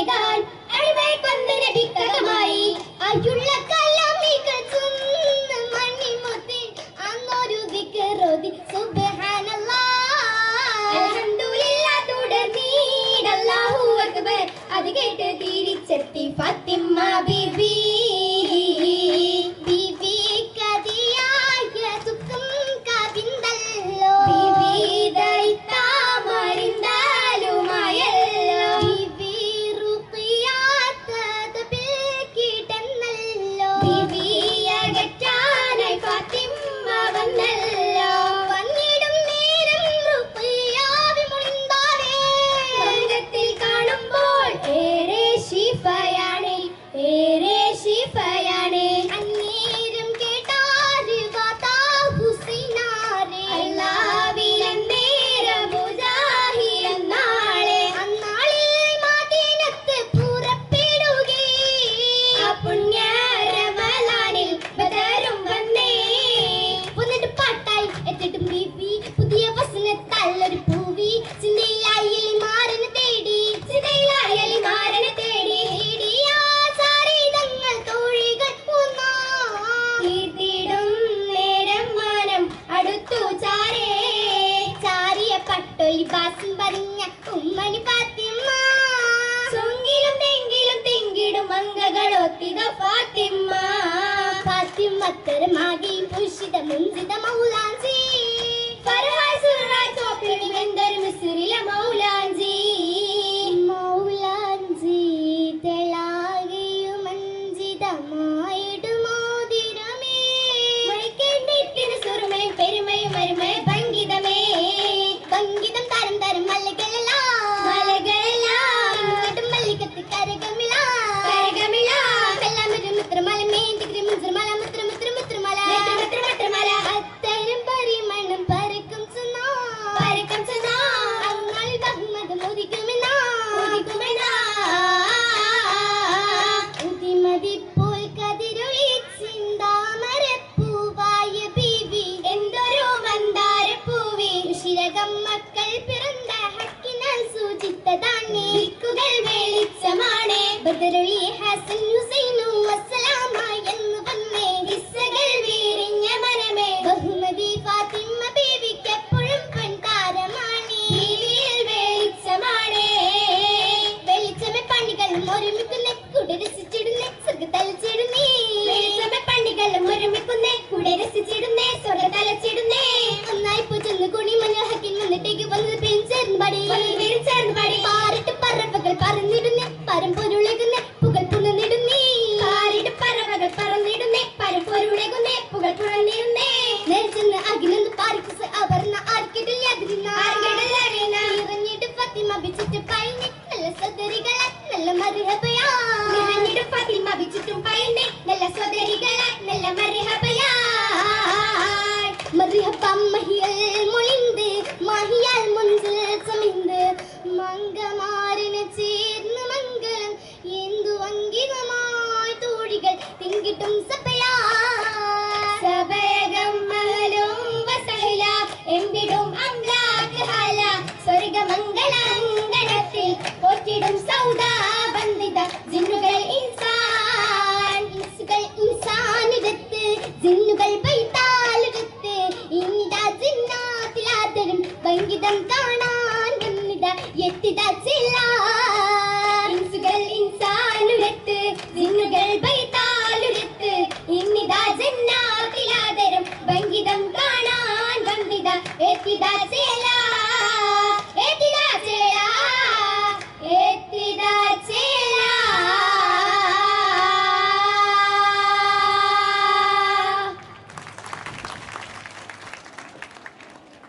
ചെയ്താൽ അടിമയെ കൊന്ന നബിക്കകമായി അയുള്ള കലാമികൾ ചുന്ന മണിമുത്തി അന്നൊരു ദിക്റോതി സുബ്ഹാനല്ലാഹ് അൽഹംദുലില്ലാഹ് തുടർന്നീട് അല്ലാഹു അക്ബർ അത് കേട്ട് തിരിച്ചെത്തി ഫാത്തിമ ബീബി ഫാത്തിമത്തരമാകി പുഷിത മുൻസിത മൗലാഞ്ചി ഫർഹായ് സുറായ് ചോപ്പിൽ വെന്ദർ മിസ്രില മൗലാഞ്ചി മൗലാഞ്ചി തെളാകിയും മഞ്ജിതമായിടുമോതിരമേ മണിക്കേണ്ടിത്തിന് സുറുമേ പെരുമയും മരുമേ ഭംഗിതമേ ഭംഗിതം തരം തരം മലകളല്ല മലകളല്ല മല്ലികത്ത് കരകമില കരകമില എല്ലാം ഒരു മുത്രമല മേന്തിഗ്രി മുത്രമല നല്ല മർഹബയാ ഫാത്തിമ ബിച്ചിട്ടും പൈനെ നല്ല സ്വദരികളായി നല്ല മർഹബ